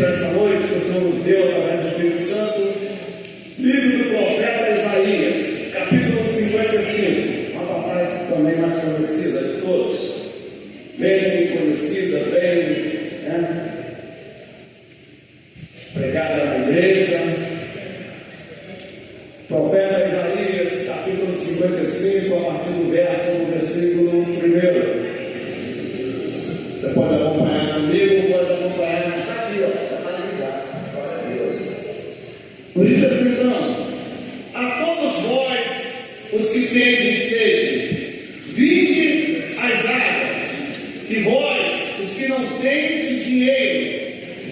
nessa noite que o Senhor nos deu através do Espírito Santo, livro do profeta Isaías, capítulo 55, uma passagem também mais conhecida de todos, bem conhecida, pregada na igreja. Profeta Isaías, capítulo 55, a partir do versículo 1. Você pode acompanhar comigo, pode acompanhar, está aqui, está para avisar. Glória a Deus. Por isso assim, então, a todos vós, os que tendes sede, vinde às águas, e vós, os que não tendes dinheiro,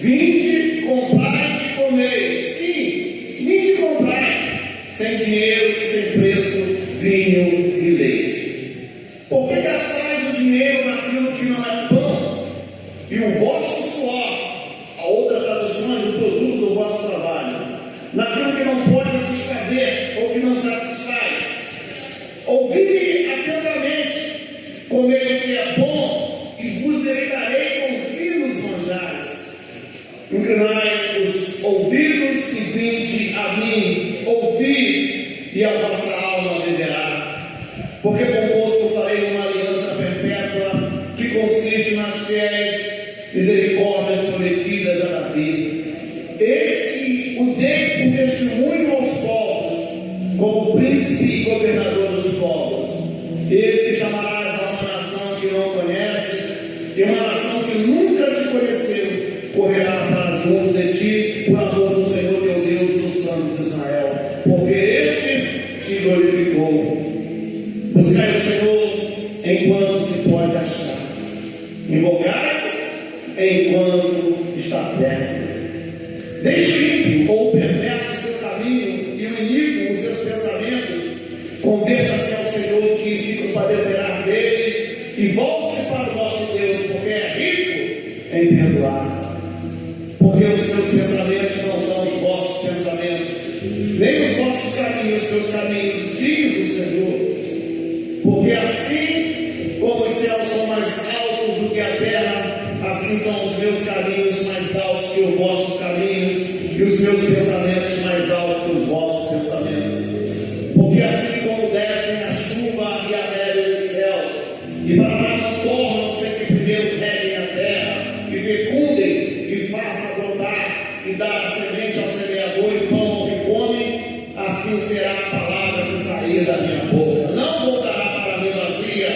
vinde, comprai e comei. Sim, vinde comprai, sem dinheiro e sem preço, vinho e leite. Por que gastais o dinheiro naquilo que não é pão, e o vosso suor, a outras traduções, o produto do vosso trabalho, naquilo que não pode satisfazer ou que não satisfaz? Ouvi atentamente, comei o que é bom, e vos deleitarei com finos manjares. Inclinai os ouvidos e vinde a mim, ouvi, e a vossa alma viverá. Porque convosco farei uma aliança perpétua, que consiste nas fiéis misericórdias prometidas a Davi. Eis que o dei por testemunho aos povos, como príncipe e governador dos povos. Eis que chamarás a uma nação que não conheces, e uma nação que nunca te conheceu, correrá para junto de ti, por amor do Senhor teu Deus, do Santo de Israel, porque este te glorificou. Buscai o Senhor enquanto se pode achar, invogai enquanto está perto. Deixe ímpio ou perverso o seu caminho, e o iníquo os seus pensamentos. Converta-se ao Senhor, que se compadecerá dele, e volte para o nosso Deus, porque é rico em perdoar. Porque os meus pensamentos não são os vossos pensamentos, nem os vossos caminhos, seus caminhos, diz o Senhor. Porque assim como os céus são mais altos do que a terra, assim são os meus caminhos mais altos que os vossos caminhos, e os meus pensamentos mais altos que os vossos pensamentos. Porque assim como descem a chuva e a neve dos céus, e para lá não tornam sem que primeiro reguem a terra, e fecundem, e façam brotar, e dar semente ao semeador e pão ao que come, assim será a palavra que sair da minha boca. Não voltará para mim vazia,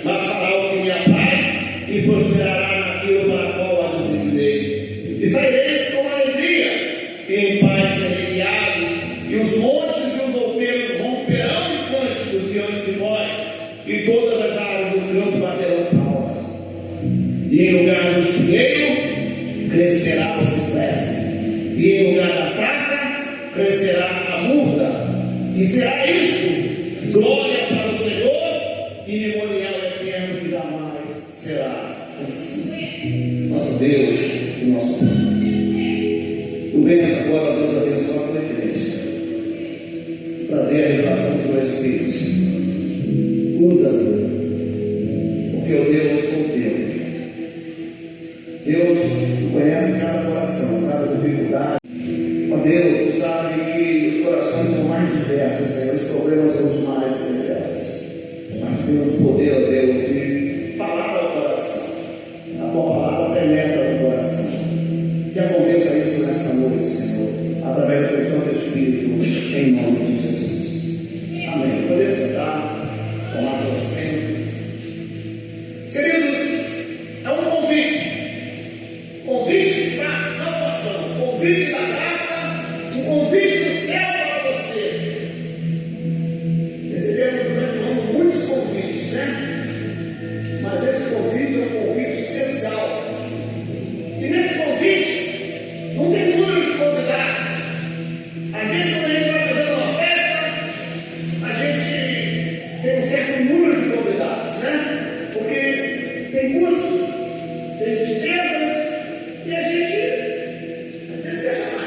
mas fará o que me apraz, e prosperará naquilo para qual a designei. E saireis com alegria, e em paz serei guiados, e os montes e os outeiros romperão em cânticos diante de vós, e todas as árvores do campo baterão palmas. E em lugar do espinheiro crescerá o cipreste, e em lugar da sarça crescerá a murta. E será isto glória para o Senhor e memorial eterno que jamais será assim. Nosso Deus e nosso Pai, tu venhas agora, Deus, abençoar a tua igreja, trazer a revelação do teu Espírito. Usa-me, porque eu Deus sou teu. Deus, tu conhece cada coração, cada dificuldade. Ó Deus, tu sabe que os corações são mais diversos, Senhor, os problemas são os mais diversos. Mas temos o poder, ó Deus, de falar ao coração. A tua palavra penetra no coração. Que aconteça isso nesta noite, Senhor, através da teu Santo Espírito, em nome de Jesus. Amém. Poder sentar, tomar seu assento. Queridos, é um convite. Convite para a salvação, convite da graça, um convite do céu para você. Recebemos durante o ano muitos convites, né? Mas esse convite é um convite especial. E nesse convite não tem número de convidados. Às vezes, quando a gente vai fazer uma festa, a gente tem um certo número de convidados, né? Porque tem custos, tem despesas. E a gente, às vezes, quer chamar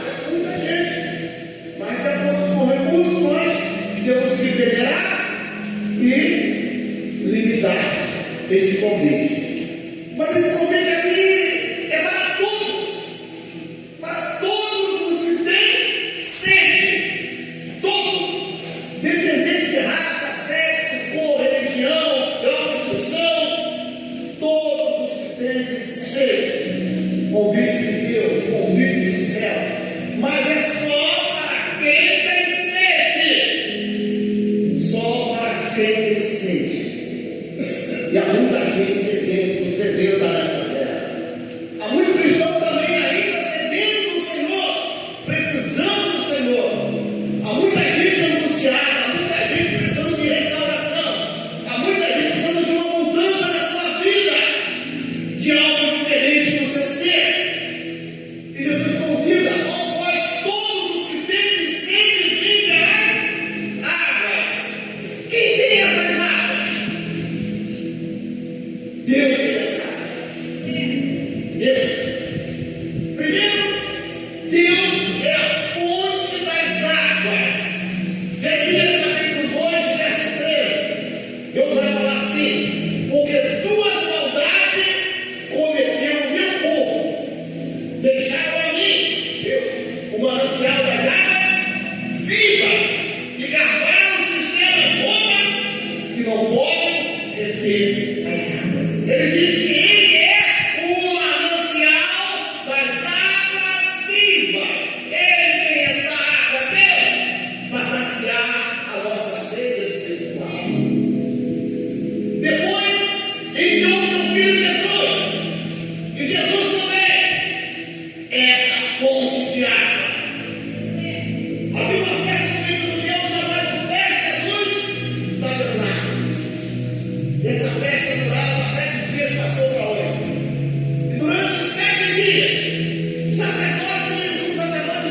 O sacerdote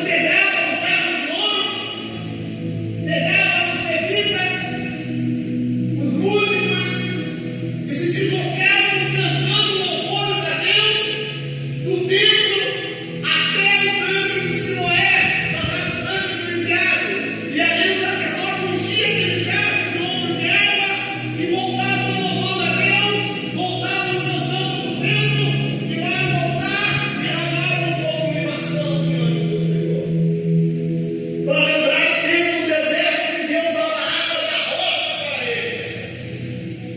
pegava o jarro de ouro, pegava os levitas, os músicos, e se deslocavam cantando louvores a Deus do templo até o tanque de Siloé, chamado tanque do enviado. E ali o sacerdote enchia aquele jarro de ouro de água e voltavam louvando a Deus, voltavam cantando no templo, e lá ao voltar derramavam como libação diante do Senhor. Para lembrar o tempo do deserto que Deus dava água da rocha para eles.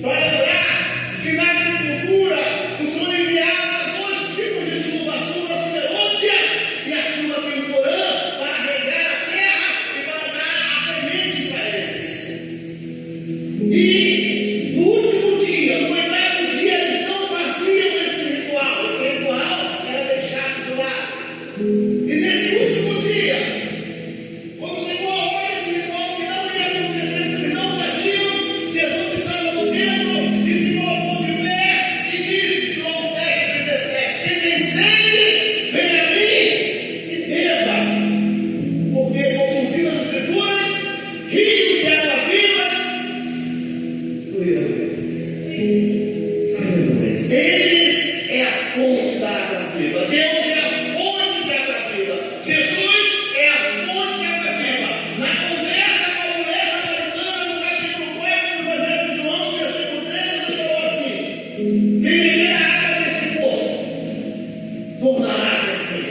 Para lembrar que na agricultura o Senhor enviava dois tipos de chuva: a chuva serôdia e a chuva temporã, para regar a terra e para dar a semente para eles. E no último dia, no oitavo dia, eles não faziam esse ritual. Esse ritual era deixado de lado. E nesse último dia, quando chegou a hora desse ritual que não ia acontecer, porque eles não faziam, Jesus estava no templo e se colocou de pé e disse, João 7,37: quem tem sede, vem a mim e beba, porque como diz as Escrituras, rios de águas vivas fluirão dele. Ele é a fonte da água viva. Deus é a fonte da água viva. Jesus é a fonte da água viva. Na conversa com a mulher samaritana, no capítulo 4 do Evangelho de João, no versículo 13, ele falou assim: quem beber a água deste poço tornará a crescer.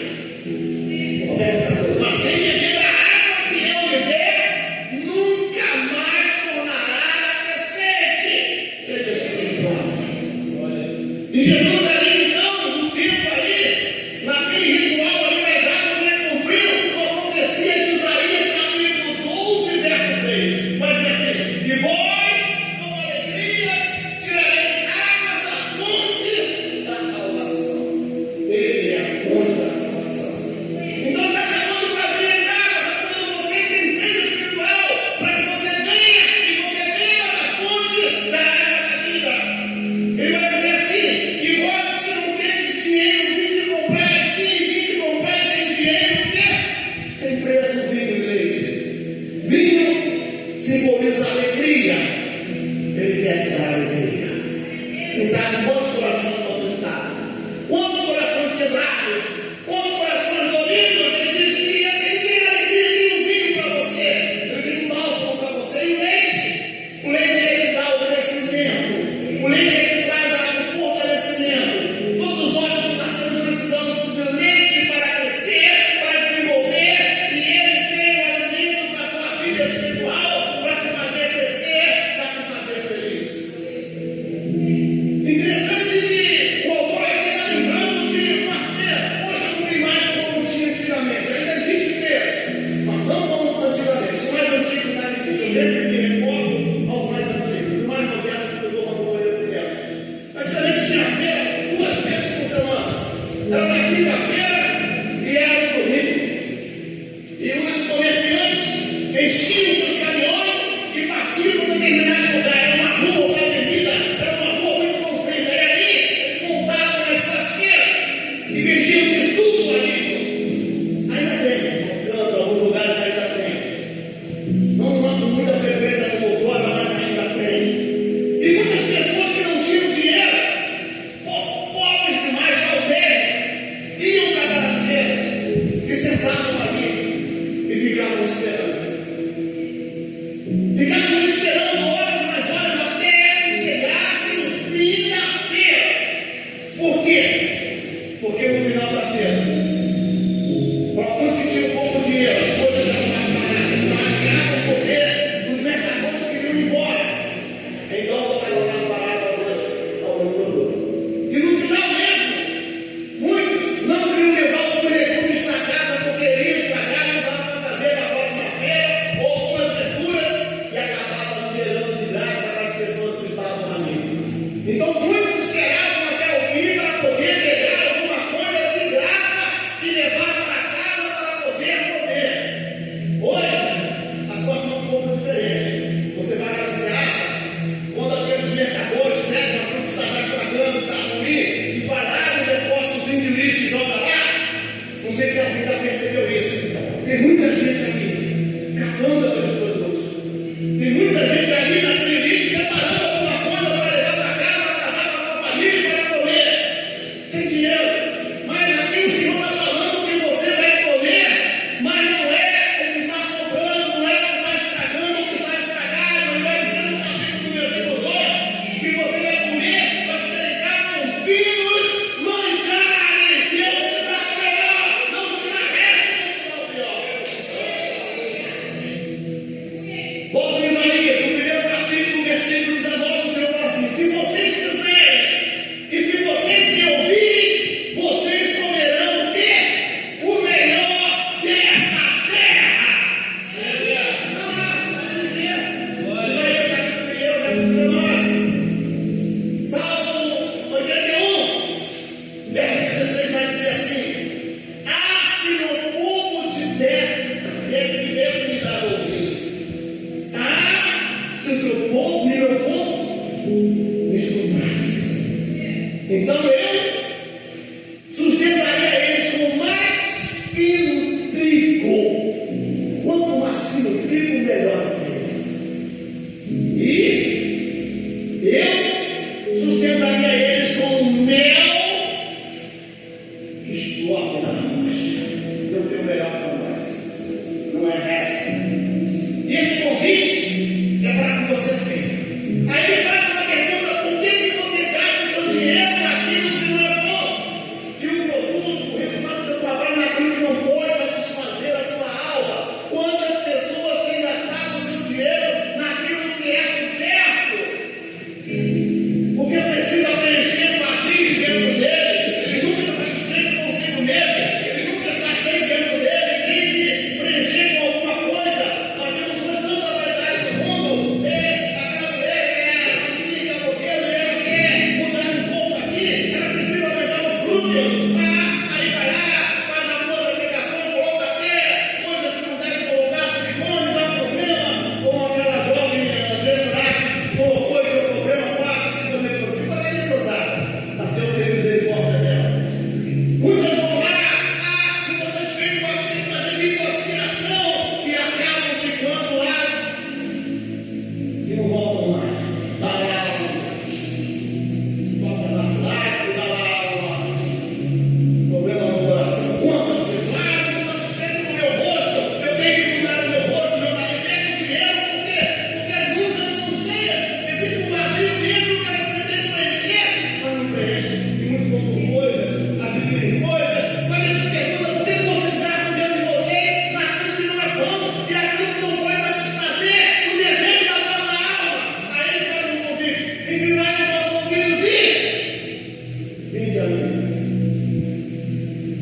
Verso 14. Mas quem beber a água que eu lhe der, nunca mais tornará a ter sede. Sede espiritual. E Jesus ali, então, no tempo ali, naquele ritual ali nas águas, ele cumpriu uma profecia de Isaías, capítulo 12, verso 3. Vai dizer assim: e vós, com alegrias, tirareis água da fonte da salvação. Ele é a fonte da salvação. Então está chamando para abrir as águas, está chamando você que tem sede espiritual, para que você venha e você beba da fonte da água da vida. Ele vai dizer assim: e vós que não tendes dinheiro, vinde comprar sim, vinde comprar sem dinheiro, porque tem preço o vinho e leite. Vinho simboliza alegria. Ele quer te dar alegria. Quem sabe quantos corações conquistados, quantos corações quebrados, quantos corações doridos. Ele disse que ele tem alegria, tem um vinho para você, ele tem um bálsamo para você, e o leite é que dá o crescimento, o leite é que traz o fortalecimento. Todos nós, como nascemos, precisamos do leite para crescer, para desenvolver, e ele tem o alimento para a sua vida espiritual, para te fazer crescer, para te fazer feliz. Interessante que o autor aqui está lembrando de uma feira. Hoje não tem mais como tinha antigamente. Ainda existe feiras, mas não como antigamente. Os mais antigos sabem disso. Eu sempre me recordo aos mais antigos. Os mais modernos que eu vou conhecer dela. Antigamente tinha feira 2 vezes por semana. Era na quinta-feira e era no domingo. E os comerciantes enchiam seus caminhões e partiam para determinado lugar. Era uma rua, uma avenida, era uma rua muito comprida. E ali eles montavam essas feiras e vendiam de tudo ali. Ainda tem, em alguns lugares ainda tem. Não com muita frequência como outrora, mas ainda tem. E muitas pessoas que não tinham dinheiro, pobres demais, albergue, iam para sei se alguém já percebeu isso. Tem muita gente aqui cavando a pessoa do bolso. Tem muita gente ali na playlist separando alguma coisa para levar para casa, para dar para a família, para comer. Sem dinheiro. Mas aqui o Senhor está falando que você vai comer, mas não é o que está sobrando, não é o que está estragando, o que está estragado. Ele vai dizer no capítulo do versículo 2 que você vai comer, vai se dedicar com filhos manjares. Deus te dá o melhor, não te dá resto, não te dá o pior. Volta em Isaías, no primeiro capítulo, versículo 19, o Senhor fala assim: se vocês quiserem e se vocês me ouvirem, vocês comerão o quê? O melhor dessa terra. Isaías capítulo 1, verso 19. Salmo 81, verso 16 vai dizer assim: se meu povo tivesse me dado ouvido. Se o seu povo, meu povo, me escutasse. Então eu sustentaria eles com mais fino trigo. Quanto mais fino o trigo, melhor. E eu sustentaria eles com mel que escorre na rocha. Eu tenho o melhor para nós. Não é resto. E esse convite é para que você tenha. Aí ele faz uma pergunta: por que você gasta o seu dinheiro naquilo que não é bom? E o produto, o resultado do seu trabalho naquilo que não pode satisfazer a sua alma? Quantas pessoas têm gastado o seu dinheiro naquilo que é superfluo? Porque precisa preencher vazios dentro dele. Ele nunca está satisfeito consigo mesmo. Ele nunca está cheio dentro dele. Tem que preencher com alguma coisa. Nós temos hoje tanta variedade no mundo. Aquela mulher quer a modelo, ela quer mudar um pouco aqui. Ela precisa aumentar os glúteos. Aí vai lá, faz algumas aplicações, coloca até coisas que não deve colocar, silicone, dá problema. Como aquela jovem Andressa lá que colocou e deu problema quase. Ficou nem cruzada. Mas Deus teve misericórdia dela. Muitas vão lá, não estou satisfeito com aquilo, mas eu vim com aspiração e acabam ficando lá e não voltam mais. Dá lá, joga lá, problema no coração. Quantas pessoas? Não estou satisfeito com o meu rosto, eu tenho que mudar o meu rosto, meu marido pega o dinheiro, por quê? Porque as lutas são cheias, eu fico vazio dentro, o cara pretende preencher, mas não preenche. E muito pouco coisa, adquirem coisa, mas ele te pergunta: por que vocês gastam diante de vocês naquilo que não é bom e aquilo que não pode satisfazer o desejo da vossa alma? Aí ele faz um convite: inclinai os vossos ouvidos e vinde a mim.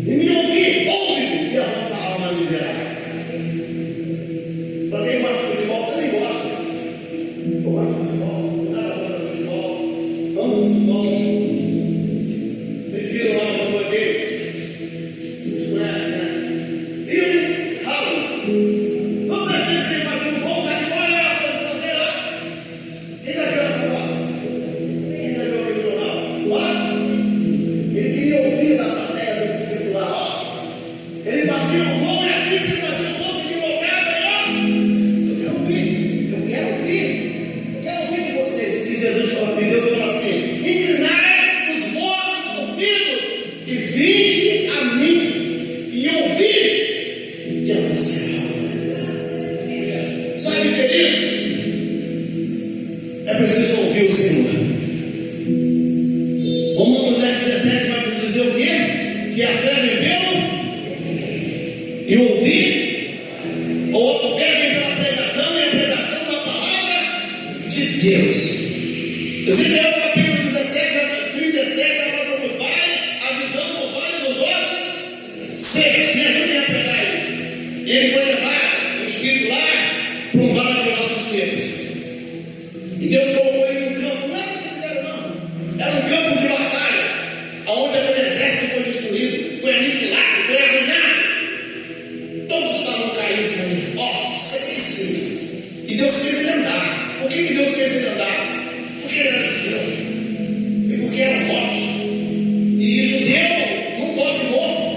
E me ouve-me, e a vossa alma me verá. Para quem gosta de futebol, também gosta. Eu gosto de futebol, nada contra futebol. Vamos futebol. Vocês viram lá no português? Vocês conhecem, né? Phil Collins. Todas as vezes que ele faz um gol, sabe qual é a posição dele lá? Quem já viu essa bola? Quem já viu aquele jornal? Lá? Ele queria ouvir da plateia do titular, ó. Ele fazia o gol e assim que ele fazia o gol, se equivocava e ó. Eu quero ouvir de vocês. E Jesus fala, e Deus fala assim: inclinai os vossos ouvidos e vinde a mim e ouvi e a você. Sabe, queridos, é preciso ouvir o Senhor. Romanos 10:17 vai nos dizer o quê? Que a fé vem pelo e ouvir, ou a fé vem pela pregação e a pregação da palavra de Deus. Ezequiel capítulo 17, 37, a nossa do vale, a visão do vale dos ossos secos. Me ajudem a pregar aí. E ele foi levar o Espírito lá para um vale de ossos secos. E Deus colocou ele num campo, não era um cemitério não, era um campo de batalha, onde aquele exército foi destruído, foi aniquilado, foi arruinado. Todos estavam caídos ali, ossos sequíssimos. E Deus fez ele andar. Por que Deus fez ele andar? Porque ele era judeu. E porque era morto. E judeu não pode morto.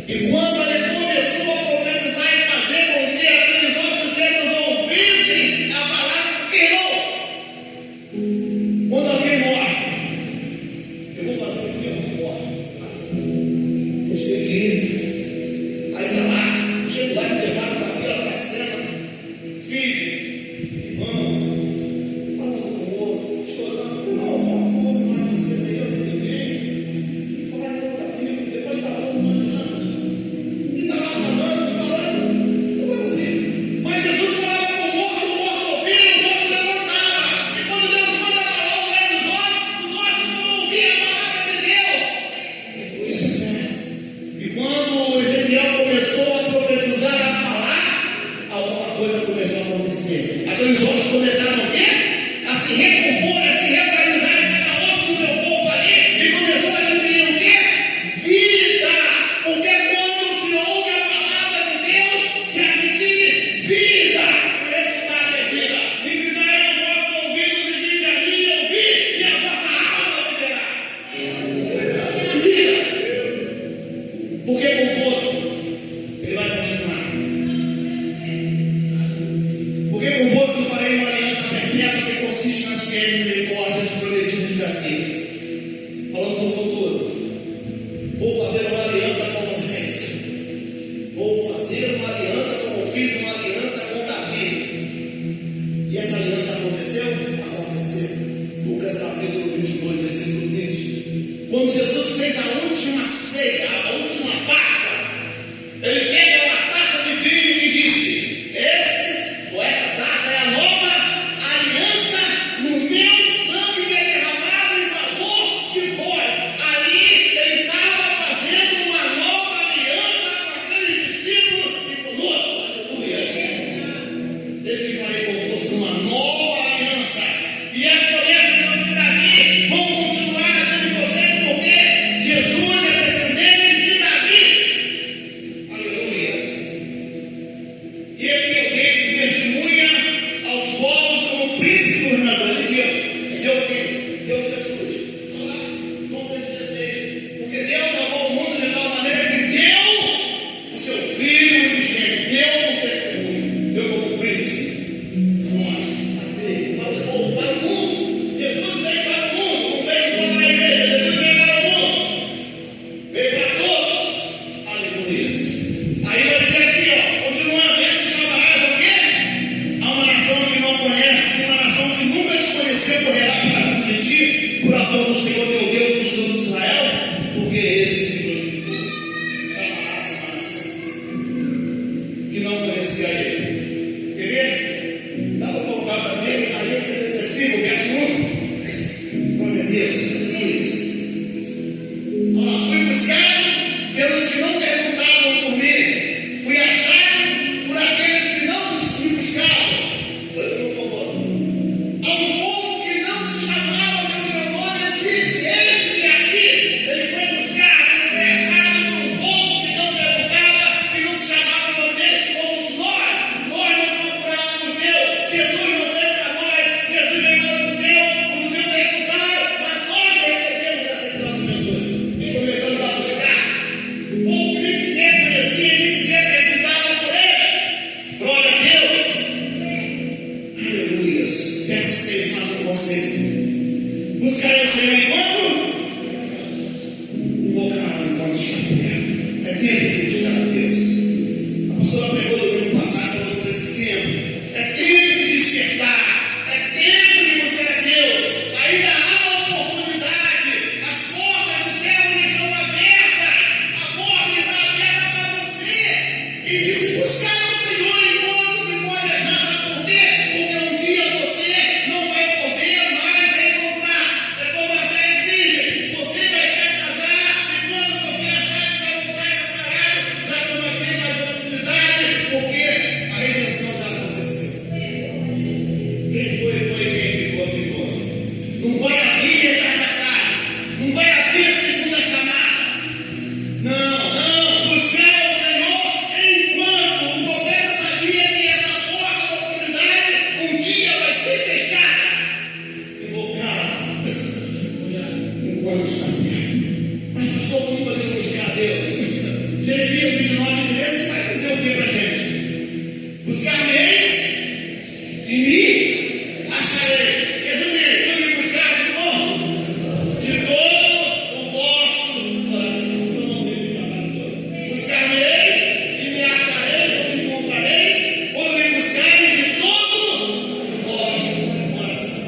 E quando ele começou a profetizar e fazer com que aqueles ossos secos ouvissem a palavra, queimou. Quando alguém morre, eu vou fazer o que eu morro. Eu cheguei, aí está lá, chego lá e levaram para aquela parcela, filho, irmão, falando com o outro, chorando, não é você, eu não ninguém, falando com filho, depois está falando, não adianta, e está lá falando, não vai morrer. Mas Jesus falava com o morto ouvia, os outros levantavam, e quando Deus manda falar o rei dos ossos vão ouvir a palavra de Deus. Isso é fé. E quando Ezequiel começou a profetizar, a falar, alguma coisa começou a acontecer. Aqueles ossos começaram o quê? A se recompor, a se reorganizar em cada osso do seu corpo ali, e começou a adquirir o quê? Vida! Porque quando se ouve a palavra de Deus, se adquire vida. O resultado é vida. Inclinai os vossos ouvidos e vinde a mim e ouvi, e a vossa alma viverá. Vida. Porque convosco ele vai continuar. Porque convosco farei uma aliança perpétua que consiste nas fiéis misericórdias prometidas de Davi. Falando do futuro. Vou fazer uma aliança com vocês. Vou fazer uma aliança como fiz uma aliança com Davi. E essa aliança aconteceu? Aconteceu. Lucas capítulo 22, versículo 20. Quando Jesus fez a última ceia, a última Páscoa, ele pega uma taça de vinho e disse: esta taça é a nova aliança no meu sangue que é derramado em favor de vós. Ali ele estava fazendo uma nova aliança com aqueles discípulos e conosco. Aleluia. Desde que farei convosco uma nova aliança. E as promessas de Davi vão continuar dentro de vocês, porque Jesus é descendente de Davi. Aleluia. E esse é o rei que testemunha aos povos como príncipe governador de Deus. Deu quem? Deu Jesus. Olha lá, João 16. Porque Deus amou o mundo de tal maneira que deu o seu filho unigênito. Deu como testemunho. Deu como príncipe. Para o mundo. Jesus veio para o mundo. Não veio só para a igreja. Jesus veio para o mundo. Veio para todos. Aleluia. Aí vai dizer aqui, ó, continuando, esse chamarás o quê? A uma nação que não conhece, uma nação que nunca te conheceu, correrá para de ti, por amor do Senhor teu Deus, do Santo de Israel, porque ele te glorificou. Chamarás uma nação que não conhecia ele. Quer ver? Dá para voltar para mim, Isaías 65, verso 1. Glória a Deus, aleluia. Fui buscado pelos que não perguntavam por mim. Fui achado por aqueles que não me buscavam. Pois por favor. Há um povo que não se chamava pelo meu nome, eu disse: esse que é aqui. Ele foi buscado, ele foi achado por um povo que não perguntava, que não se chamava pelo nome dele. Somos nós. Nós não procurávamos Deus. Jesus não veio para nós. Jesus veio para os judeus. Os judeus recusaram, mas nós recebemos e aceitamos Jesus. E começamos a buscar. O povo nem sequer conhecia, nem sequer perguntava por ele. Glória a Deus. Aleluia. Verso 6, mais um conselho. Buscar o Senhor enquanto invocar enquanto estiver. É tempo de buscar a Deus. A pastora pregou no domingo passado, falou sobre esse tempo. É tempo de despertar. É tempo de buscar a Deus. Ainda há oportunidade. As portas do céu estão abertas. A porta está aberta para você. E de se buscar o Senhor enquanto se pode achar, sabe por quê? Porque um dia você não vai poder mais encontrar. É como a fé exige. Você vai se atrasar e quando você achar que vai voltar e parar, já não vai ter mais oportunidade, porque a redenção já aconteceu. Quem foi, quem ficou, ficou. Não vai abrir retardatário. Não vai abrir segunda chamada. Não. Buscar o Senhor enquanto o Jeremias 29:13 vai dizer o que para a gente? Buscar-me-eis e me achareis. Resumindo, quando me buscar de como? De todo o vosso coração. Eu não tenho que falar todo. Buscar-me-eis e me achareis, ou me encontrareis, quando me buscarem de todo o vosso coração.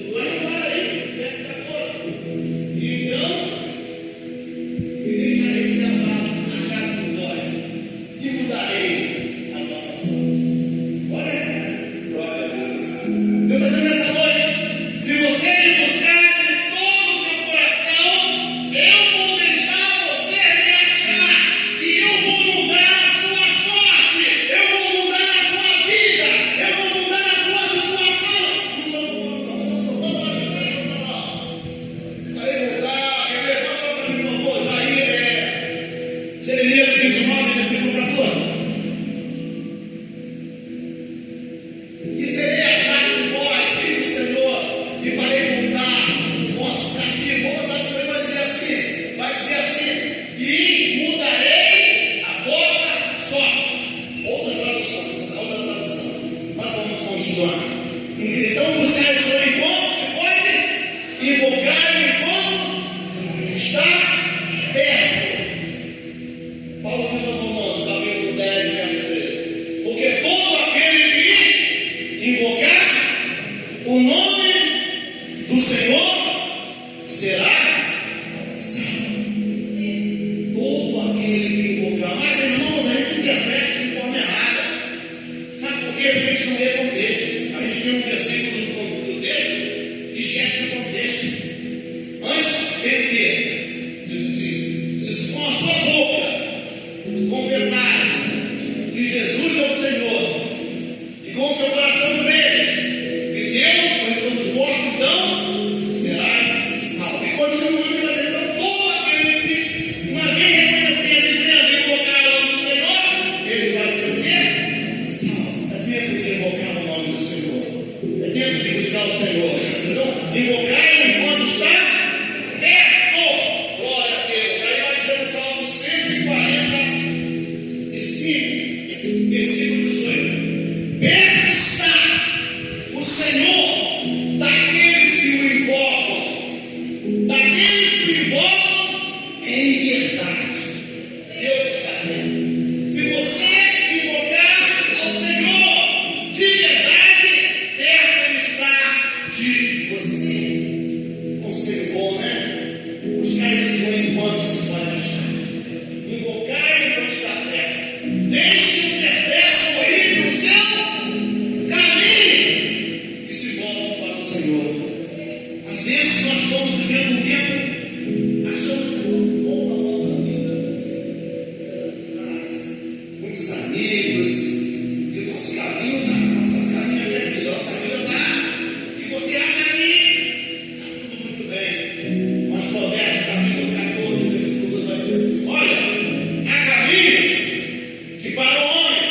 Agora não para aí, verso 14. Então, me deixarei ser amado, achado por vós, e mudarei a vossa sorte. Glória a Deus. Deus está dizendo nessa noite: se você me buscar de todo o seu coração, eu vou deixar você me achar, e eu vou mudar a sua sorte, eu vou mudar a sua vida, eu vou mudar a sua situação. Não sou aí voltar, quer ver? Fala para mim, por favor. Aí é Jeremias 29, versículo 14. E serei achado em vós, diz o Senhor, e farei voltar os vossos cativos. Vou botar o Senhor vai dizer assim, e mudarei a vossa sorte. Outra tradução, mas vamos continuar. Então, buscar o Senhor enquanto se pode, invocar-o enquanto está perto. Paulo diz aos Romanos, capítulo 10, verso 13. Porque todo aquele que invocar o nome do Senhor será salvo. Todo aquele que invocar. Mas, irmãos, a gente interpreta isso de forma errada. Sabe por quê? Porque a gente não lê contexto. A gente tem um versículo do texto e esquece do contexto. Antes, tem o quê? Diz assim: se com a sua boca confessares que Jesus é o Senhor, e com o seu coração creres que Deus ressuscitou dos mortos, então serás salvo. E continua dizendo: então todo aquele que uma vez reconhecendo e crendo e invocar o nome do Senhor, ele vai ser o quê? Salvo. É tempo de invocar o nome do Senhor. É tempo de buscar o Senhor. Então, invocar enquanto está perto. Glória a Deus. Aí vai dizer no Salmo 145, versículo 18. Perto está o Senhor daqueles que o invocam, daqueles que o invocam em verdade. Deus está perto. Se você invocar ao Senhor de verdade, perto Ele está de você. Conselho bom, né? Buscar esse Senhor enquanto se pode achar. Invocar enquanto está perto. Deixe o perverso ir no seu caminho e se volte para o Senhor. Às vezes nós estamos vivendo um tempo, achamos que é muito bom na nossa vida, muitos amigos, e o nosso caminho até aqui, nossa vida está, e você acha que está tudo muito bem. Mas Provérbios capítulo 14, versículo 2 vai dizer assim: olha, há caminhos que para o homem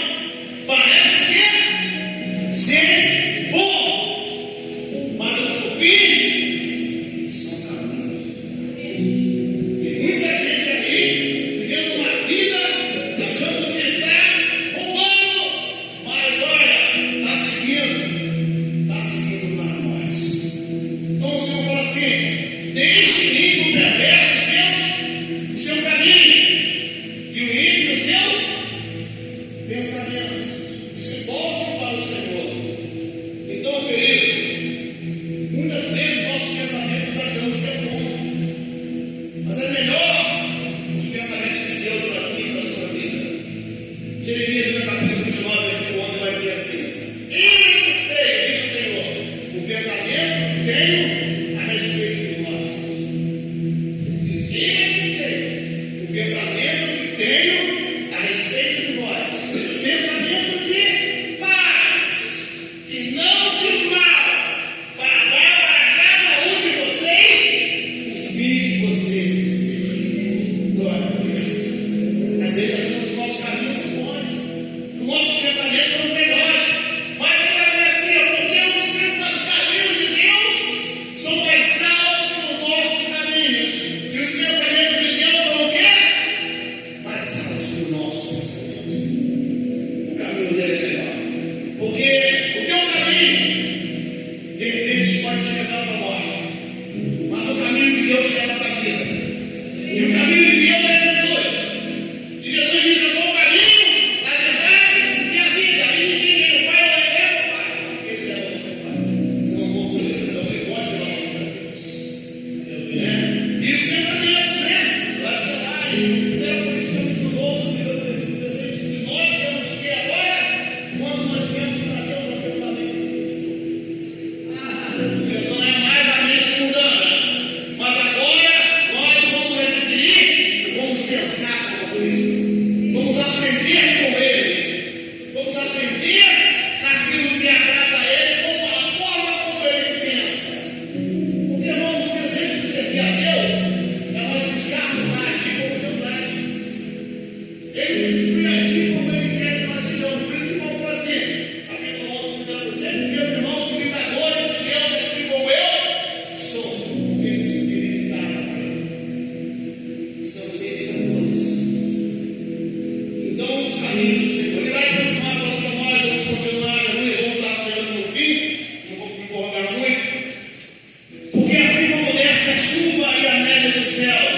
parece que ser bom, mas o fim são caminhos. Tem muita gente aí vivendo uma vida achando que está roubando, mas olha, está seguindo para nós. Então o Senhor fala assim: deixe o ímpio perverso o seu caminho, e o ímpio os seus pensamentos. Se volte para o Senhor. Então, queridos, muitas vezes nossos pensamentos achamos que é bom, mas é melhor os pensamentos de Deus para ti e para a sua vida. Jeremias, no capítulo 29, versículo 11, vai dizer assim: eu que sei, diz o Senhor, o pensamento que tenho a respeito de nós. Eu que sei o pensamento que tenho a respeito de vós. Pensamento de paz e não de mal, para dar para cada um de vocês o fim que vocês desejam. Glória a Deus. Às vezes os nossos caminhos são bons, os nossos pensamentos são os melhores, mas ele vai dizer assim: porque os caminhos de Deus são mais altos que os nossos caminhos, e os pensamentos de Deus são o quê? Mais altos. Ele nos instrui a agir como Ele quer que nós sejamos. Por isso que vamos fazer. Capítulo 11, capítulo 200, meus irmãos, imitadores de Deus, assim como eu sou. Porque Ele se verificava para nós. Somos imitadores. Então, os caminhos do Senhor. Ele vai continuar falando para nós, vamos continuar, vamos estar chegando no fim, não vou me prorrogar muito. Porque assim como desce a chuva e a neve dos céus,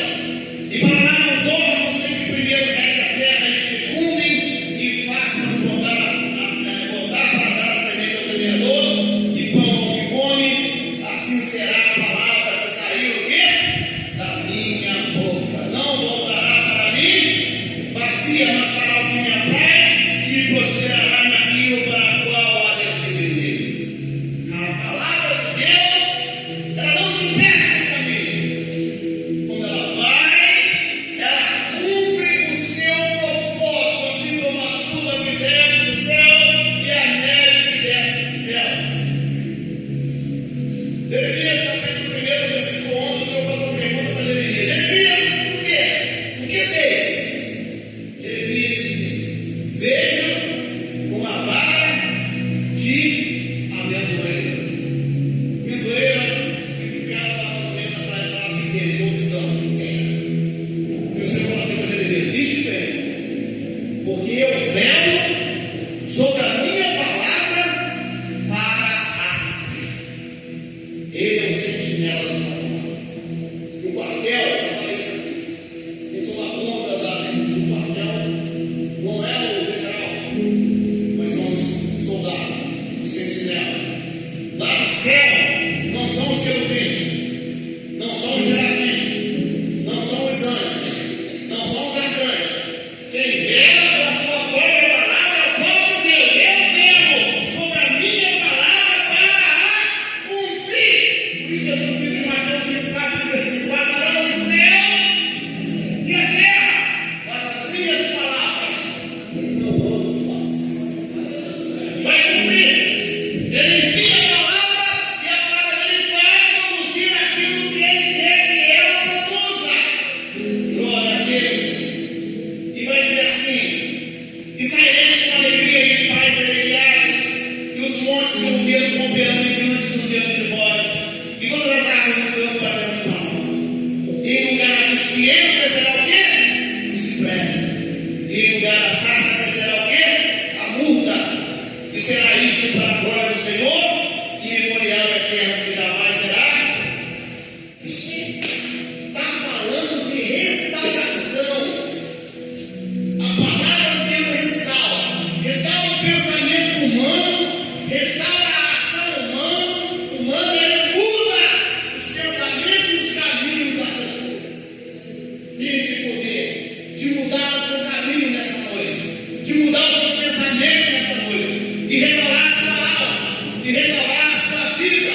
e para lá não dormam sem que primeiro regue a terra e fecundem e façam botar para dar a semente ao semeador e pão ao que come, assim será a palavra que saiu o quê? Da minha boca. Não voltará para mim vazia, mas fará o que me apraz e prosperará naquilo para a qual há de se vender. A palavra de Deus, ela não se perde no caminho. Quando ela vai, ela cumpre o seu propósito, assim como a chuva que desce do céu e a neve que desce do céu. Jeremias, capítulo 1, versículo 11, o Senhor faz uma pergunta para Jeremias. Jeremias, por quê? O que fez? Jeremias disse: vejo uma vara de amendoeira. Amendoeira significava para que entendeu visão. E o Senhor falou assim para Jeremias: diz bem, porque eu velo sobre a minha palavra para cumprir. Ele é o sentinela da sua palavra. E o quartel aparece aqui. Quem toma conta do quartel não é o general, mas são os soldados, os sentinelas. Lá no céu não são os querubins, não são os serafins, não são os anjos, não são os arcanjos. Quem vela pela sua própria palavra é o próprio Deus. Eu velo sobre a minha palavra para a cumprir. Por isso que eu diz em Mateus 24, versículo: passarão o céu e a terra, mas as minhas palavras não vão passar. Vai cumprir. Ele envia a palavra e a palavra dele vai produzir aquilo que ele quer que ela produza. Glória a Deus. E vai dizer assim: e saireis com alegria e em paz aliviados, e os montes como Deus romperão em grandes diante de vós, e todas as árvores do campo baterão palma. E em lugar do espinheiro crescerá o quê? O cipreste. E em lugar da sarça crescerá o quê? A murta. E será isto para a glória do Senhor e memorial eterno que jamais será extinto. Está falando de restauração. A palavra de Deus restaura. Restaura o pensamento humano, restaura a ação humana, ele muda os pensamentos e os caminhos da pessoa. Tem esse poder de mudar o seu caminho nessa noite, de mudar os seus pensamentos nessa noite, de restaurar a sua alma, de restaurar a sua vida.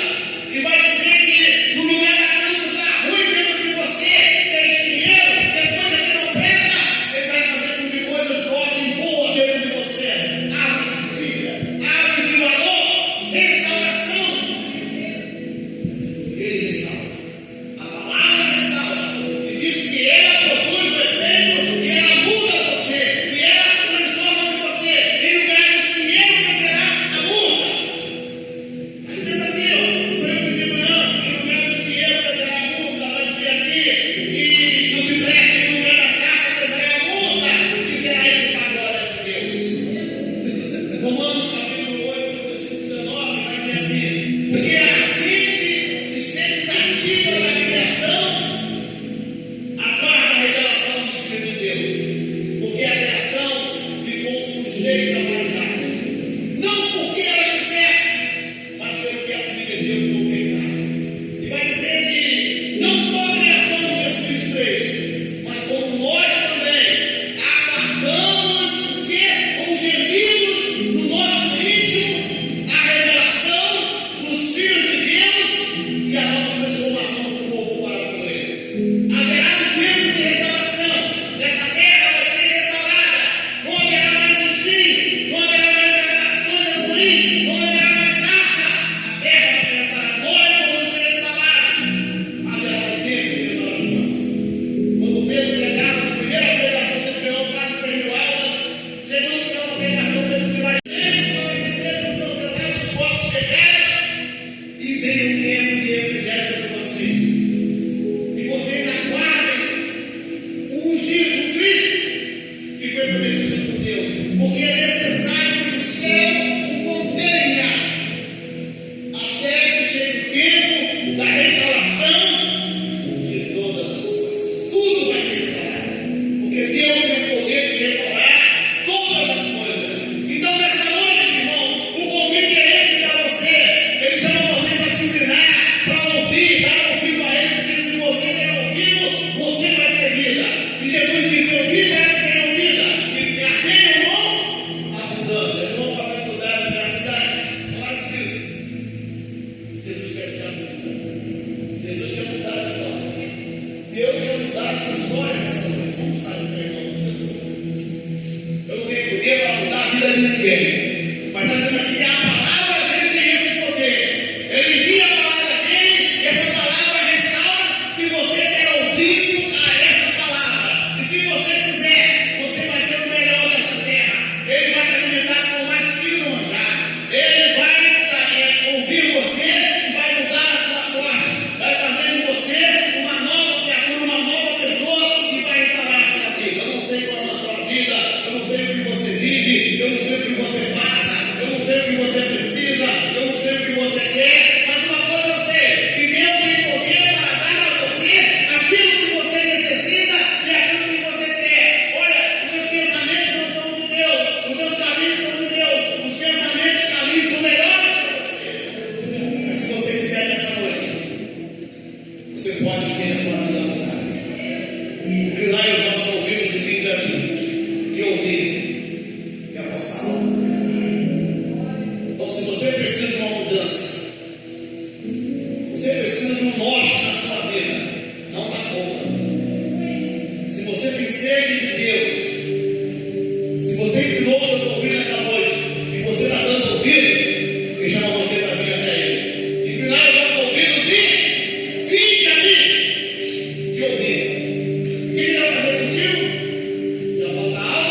E vai dizer que no lugar daquilo que está ruim dentro de você, que é espinheiro, que é coisa que não presta, ele vai fazer com que coisas voltem boas dentro de você. Árvores de vida, árvores de valor, restauração. Ele restaura. A palavra restaura. E diz que ela produz o efeito e ela muda você, e ela transforma o que você permitido por Deus, porque é necessário que o céu o contenha até que chegue o tempo da restauração de todas as coisas. Tudo vai ser restaurado, porque Deus tem o poder de restaurar todas as coisas. Então, nessa noite, irmãos, o convite é esse para você. Ele chama você para se inclinar, para ouvir, dar ouvido a Ele, porque se você der ouvido, você vai ter vida. E Jesus disse: ouvir é que tem vida, e a quem é bom, abundância. João capítulo 10, cidades. Está escrito. Jesus quer te dar vida. Jesus quer mudar a história. Deus quer mudar a sua história nessa noite. Vamos estar no nome de Jesus. Eu não tenho poder para mudar a vida de ninguém, mas está dizendo aqui que a palavra dele tem esse poder. Ele envia a palavra dele, e essa palavra restaura se você der ouvido a essa palavra. E se você quiser, você vai ter o melhor dessa terra. Ele vai te alimentar com o mais fino manjar. Ele vai ouvir você e vai mudar a sua sorte. Vai fazer de você uma nova criatura, uma nova pessoa que vai instalar a sua vida. Eu não sei qual é a sua vida, eu não sei o que você vive, eu não sei o que você passa, eu não sei o que você precisa, eu não sei o que você quer, mas uma coisa eu sei, que Deus tem poder para dar a você aquilo que você necessita e aquilo que você quer. Olha, os seus pensamentos não são de Deus, os seus caminhos são de Deus, os pensamentos e caminhos são melhores para você. Mas se você quiser nessa noite, você pode ter a sua vida mudada. Inclinai os nossos ouvidos e vinde a mim, e ouvir, e a vossa alma. Então, se você precisa de uma mudança, você precisa de um norte na sua vida, não dá conta. Se você tem sede de Deus, se você inclinou o seu ouvido nessa noite e você está dando ouvido, ele chama você para vir até Ele. Inclinar os nossos ouvidos e vinde a mim e ouvir. O que Ele vai fazer contigo? E a vossa alma.